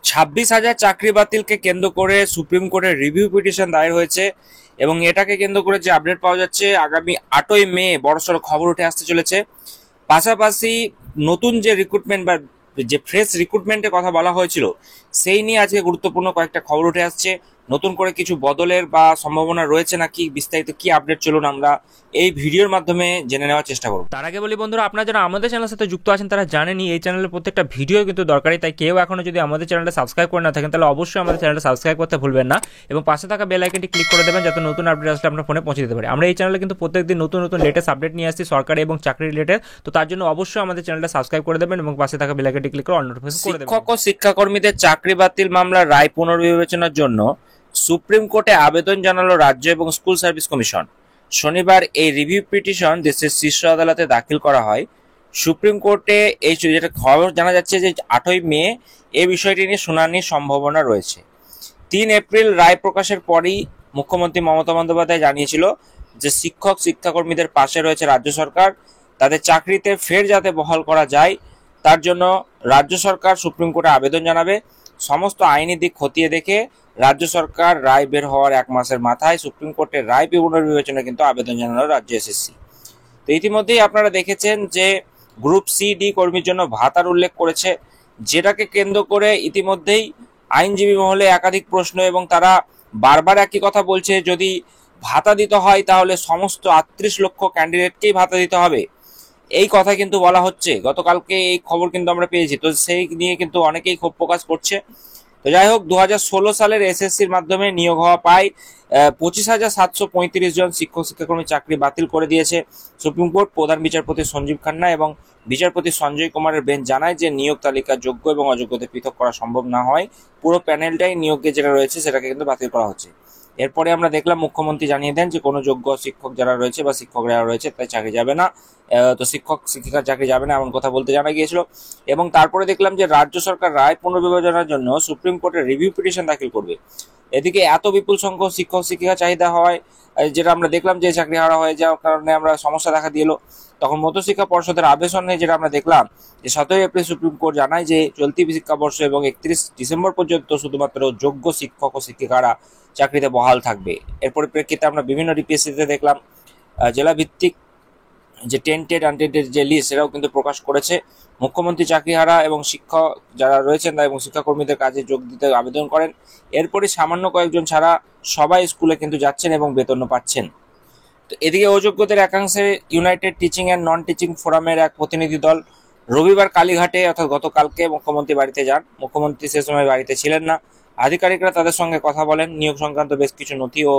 26,000 চাকরি বাতিলকে কেন্দ্র করে সুপ্রিম কোর্টে রিভিউ পিটিশন দায়ের হয়েছে এবং এটাকে কেন্দ্র করে যে আপডেট পাওয়া যাচ্ছে, আগামী 8ই মে বড়সড় খবর উঠে আসতে চলেছে। পাশাপাশি নতুন যে রিক্রুটমেন্ট বা যে ফ্রেশ রিক্রুটমেন্টের কথা বলা হয়েছিল, সেই নিয়ে আজকে গুরুত্বপূর্ণ কয়েকটা খবর উঠে আসছে। নতুন করে কিছু বদলের বা সম্ভাবনা রয়েছে নাকি, বিস্তারিত কি আপডেট চলুন আমরা এই ভিডিওর মাধ্যমে জেনে নেওয়ার চেষ্টা করব। তার আগে বলি বন্ধুরা, আপনারা যারা আমাদের চ্যানেলের সাথে যুক্ত আছেন তারা জানেনই এই চ্যানেলের প্রত্যেকটা ভিডিও কিন্তু দরকারি, তাই কেউ এখনো যদি আমাদের চ্যানেলটা সাবস্ক্রাইব করে না থাকেন তাহলে অবশ্যই আমাদের চ্যানেলটা সাবস্ক্রাইব করতে ভুলবেন না এবং পাশে থাকা বেল আইকনটি ক্লিক করে দেবেন যাতে নতুন আপডেট আসলে আপনার ফোনে পৌঁছে দিতে পারে। আমরা এই চ্যানেলে কিন্তু প্রত্যেকদিন নতুন নতুন লেটেস্ট আপডেট নিয়ে আসছি সরকারি এবং চাকরি রিলেটেড, তো তার জন্য অবশ্যই আমাদের চ্যানেলটা সাবস্ক্রাইব করে দেবেন এবং পাশে থাকা বেল আইকনটি ক্লিক করে অল নোটিফিকেশন করে দেবেন। শিক্ষক ও শিক্ষাকর্মীদের চাকরি বাতিল মামলার রায় পুনর্বিবেচনার জন্য সুপ্রিম কোর্টে আবেদন জানালো রাজ্য এবং স্কুল সার্ভিস কমিশন। শনিবার এই রিভিউ পিটিশন দেশের শীর্ষ আদালতে দাখিল করা হয়। সুপ্রিম কোর্টে এই যেটা খবর জানা যাচ্ছে যে 8ই মে এই বিষয়টি নিয়ে শুনানির সম্ভাবনা রয়েছে। 3 এপ্রিল রায় প্রকাশের পরই মুখ্যমন্ত্রী মমতা বন্দ্যোপাধ্যায় জানিয়েছিল যে শিক্ষক শিক্ষাকর্মীদের পাশে রয়েছে রাজ্য সরকার, তাদের চাকরিতে ফের যাতে বহাল করা যায় তার জন্য রাজ্য সরকার সুপ্রিম কোর্টে আবেদন জানাবে। সমস্ত আইনি দিক খতিয়ে দেখে রাজ্য সরকার রায় বের হওয়ার 1 মাসের মাথায় সুপ্রিম কোর্টের রায় পুনর্বিবেচনা কিন্তু আবেদন জানালো রাজ্য এসএসসি। তো ইতিমধ্যেই আপনারা দেখেছেন যে গ্রুপ সি ডি কর্মীর জন্য ভাতার উল্লেখ করেছে, যেটাকে কেন্দ্র করে ইতিমধ্যেই আইনজীবী মহলে একাধিক প্রশ্ন এবং তারা বারবার একই কথা বলছে, যদি ভাতা দিতে হয় তাহলে সমস্ত 38 লক্ষ ক্যান্ডিডেটকেই ভাতা দিতে হবে, এই কথা কিন্তু বলা হচ্ছে। গতকালকে এই খবর কিন্তু আমরা পেয়েছি, তো সেই নিয়ে কিন্তু অনেকেই ক্ষোভ প্রকাশ করছে। তো যাই হোক, 2016 সালের এসএসসির মাধ্যমে নিয়োগ হওয়া প্রায় 25,735 জন শিক্ষক শিক্ষাকর্মী চাকরি বাতিল করে দিয়েছে সুপ্রিম কোর্ট। প্রধান বিচারপতি সঞ্জীব খান্না এবং বিচারপতি সঞ্জয় কুমারের বেঞ্চ জানায় যে নিয়োগ তালিকা যোগ্য এবং অযোগ্যদের পৃথক করা সম্ভব না হয় পুরো প্যানেলটাই নিয়োগে যেটা রয়েছে সেটাকে কিন্তু বাতিল করা হচ্ছে। এরপরে আমরা দেখলাম মুখ্যমন্ত্রী জানিয়ে দেন যে কোনো যোগ্য শিক্ষক যারা রয়েছে বা শিক্ষকরা রয়েছে তাই চাকরি যাবে না, তো শিক্ষক শিক্ষিকার চাকরি যাবে না এমন কথা বলতে জানা গিয়েছিল। এবং তারপরে দেখলাম যে রাজ্য সরকার রায় পুনর্বিবেচনার জন্য সুপ্রিম কোর্টে রিভিউ পিটিশন দাখিল করবে। এদিকে এত বিপুল সংখ্যক শিক্ষক শিক্ষিকা চাহিদা হওয়ায় যেটা আমরা দেখলাম যে চাকরি হারা হয়ে যাওয়ার কারণে আমরা সমস্যা দেখা দিল। তখন মধ্যশিক্ষা পর্ষদের আবেদনে যেটা আমরা দেখলাম যে 17 এপ্রিল সুপ্রিম কোর্ট জানায় যে চলতি শিক্ষাবর্ষ এবং 31 ডিসেম্বর পর্যন্ত শুধুমাত্র যোগ্য শিক্ষক ও শিক্ষিকারা চাকরিতে বহাল থাকবে। এর পরিপ্রেক্ষিতে আমরা বিভিন্ন ডিপিএসসিতে দেখলাম জেলা ভিত্তিক যে টেন্টেড আনটেন্টেড যে লিস্ট সেটাও কিন্তু প্রকাশ করেছে। মুখ্যমন্ত্রী চাকরিহারা এবং শিক্ষক যারা রয়েছেন এবং শিক্ষাকর্মীদের কাজে যোগ দিতে আবেদন করেন। এরপরই সামান্য কয়েকজন ছাড়া সবাই স্কুলে কিন্তু যাচ্ছেন এবং বেতনও পাচ্ছেন। তো এদিকে অযোগ্যদের একাংশে united teaching and non teaching ফোরামের এক প্রতিনিধি দল রবিবার কালীঘাটে অর্থাৎ গতকালকে মুখ্যমন্ত্রী বাড়িতে যান। মুখ্যমন্ত্রী সে সময় বাড়িতে ছিলেন না। আধিকারিকরা তাদের সঙ্গে কথা বলেন, নিয়োগ সংক্রান্ত বেশ কিছু নথি ও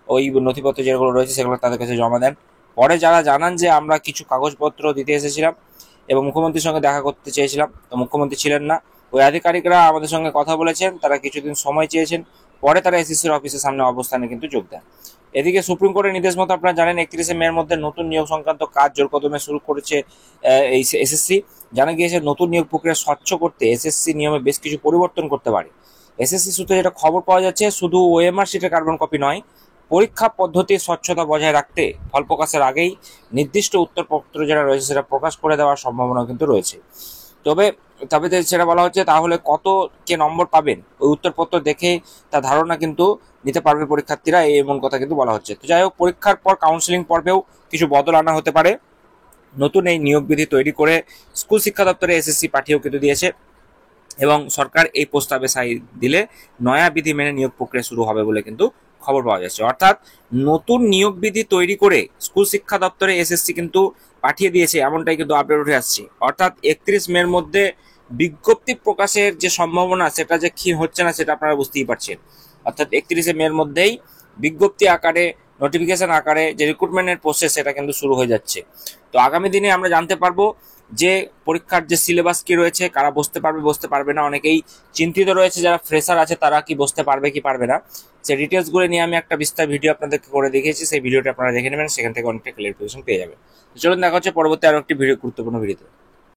ওই নথিপত্র যেগুলো রয়েছে সেগুলো তাদের কাছে জমা দেন। পরে যারা জানান যে আমরা কিছু কাগজপত্র দিতে এসেছিলাম এবং মুখ্যমন্ত্রীর সঙ্গে দেখা করতে চেয়েছিলাম, তো মুখ্যমন্ত্রী ছিলেন না। ওই আধিকারিকরা আমাদের সঙ্গে কথা বলেছেন, তারা কিছুদিন সময় চেয়েছেন, পরে তারা এসএসসির অফিসের সামনে অবস্থানে কিন্তু যোগ দেন। এদিকে সুপ্রিম কোর্টের নির্দেশ মতো আপনারা জানেন 31 মের মধ্যে নতুন নিয়োগ সংক্রান্ত কাজ জোর কদমে শুরু করেছে এই এসএসসি। জানা গিয়েছে নতুন নিয়োগ প্রক্রিয়া স্বচ্ছ করতে এসএসসি নিয়মে বেশ কিছু পরিবর্তন করতে পারে। এসএসসি সূত্রে যেটা খবর পাওয়া যাচ্ছে, শুধু ওএমআর শিটের কার্বন কপি নয়, পরীক্ষা পদ্ধতির স্বচ্ছতা বজায় রাখতে ফল প্রকাশের আগেই নির্দিষ্ট উত্তরপত্র যেটা রয়েছে সেটা প্রকাশ করে দেওয়ার সম্ভাবনা কিন্তু রয়েছে। তবে সেটা বলা হচ্ছে তাহলে কত কে নম্বর পাবেন ওই উত্তরপত্র দেখে তার ধারণা কিন্তু নিতে পারবে পরীক্ষার্থীরা, এমন কথা কিন্তু বলা হচ্ছে। তো যাই হোক, পরীক্ষার পর কাউন্সিলিং পর্বেও কিছু বদল আনা হতে পারে। নতুন এই নিয়োগ বিধি তৈরি করে স্কুল শিক্ষা দপ্তরে এসএসসি পাঠিয়েও কিন্তু দিয়েছে এবং সরকার এই প্রস্তাবে সাই দিলে নয়া বিধি মেনে নিয়োগ প্রক্রিয়া শুরু হবে বলে কিন্তু খবর পাওয়া যাচ্ছে। অর্থাৎ নতুন নিয়োগ বিধি তৈরি করে স্কুল শিক্ষা দপ্তরে এসএসসি কিন্তু পাঠিয়ে দিয়েছে, এমনটাই কিন্তু আপডেট উঠে আসছে। অর্থাৎ 31 মের মধ্যে বিজ্ঞপ্তি প্রকাশের যে সম্ভাবনা সেটা যে ক্ষীণ হচ্ছে না সেটা আপনারা বুঝতেই পারছেন। অর্থাৎ 31 মের মধ্যেই বিজ্ঞপ্তি আকারে নোটিফিকেশন আকারে যে রিক্রুটমেন্টের প্রসেস সেটা কিন্তু শুরু হয়ে যাচ্ছে। তো আগামী দিনে আমরা জানতে পারবো যে পরীক্ষার যে সিলেবাস কি রয়েছে, কারা বসতে পারবে বসতে পারবে না। অনেকেই চিন্তিত রয়েছে যারা ফ্রেশার আছে তারা কি বসতে পারবে কি পারবে না, সেই ডিটেলসগুলো নিয়ে আমি একটা বিস্তার ভিডিও আপনাদেরকে করে দেখিয়েছি। সেই ভিডিওটা আপনারা দেখে নেবেন, সেখান থেকে অনেকটা ক্লিয়ারিফিকেশন পেয়ে যাবেন। চলুন দেখা হচ্ছে পরবর্তী আরো একটি গুরুত্বপূর্ণ ভিডিওতে।